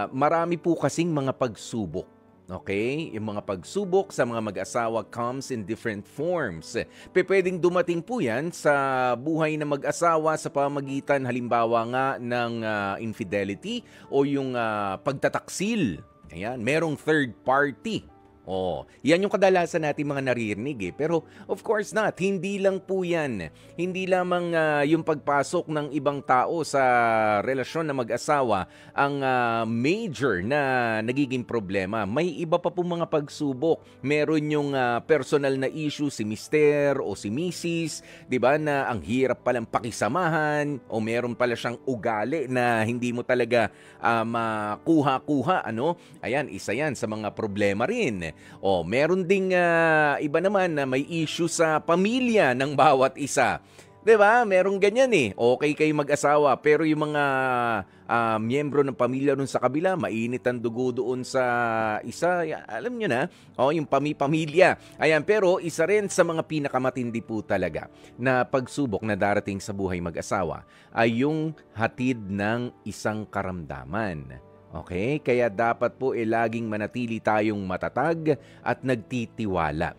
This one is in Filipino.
Marami po kasing mga pagsubok. Okay? Yung mga pagsubok sa mga mag-asawa comes in different forms. Pwedeng dumating po yan sa buhay ng mag-asawa sa pamagitan halimbawa nga ng infidelity o yung pagtataksil. Ayan, merong third party. Oh, yan yung kadalasan natin mga naririnig eh. Pero of course not, hindi lang po yan. Hindi lamang yung pagpasok ng ibang tao sa relasyon na mag-asawa ang major na nagiging problema. May iba pa po mga pagsubok. Meron yung personal na issue si mister o si misis, 'di ba, na ang hirap palang pakisamahan o meron pala siyang ugali na hindi mo talaga makuha-kuha, ano? Ayan, isa yan sa mga problema rin. O, meron ding iba naman na may issue sa pamilya ng bawat isa. 'Di ba? Merong ganyan eh. Okay kayo mag-asawa pero yung mga miyembro ng pamilya nun sa kabila, mainit ang dugo doon sa isa. Alam nyo na, yung pamilya. Ayan, pero isa rin sa mga pinakamatindi po talaga na pagsubok na darating sa buhay mag-asawa ay yung hatid ng isang karamdaman. Okay? Kaya dapat po laging manatili tayong matatag at nagtitiwala.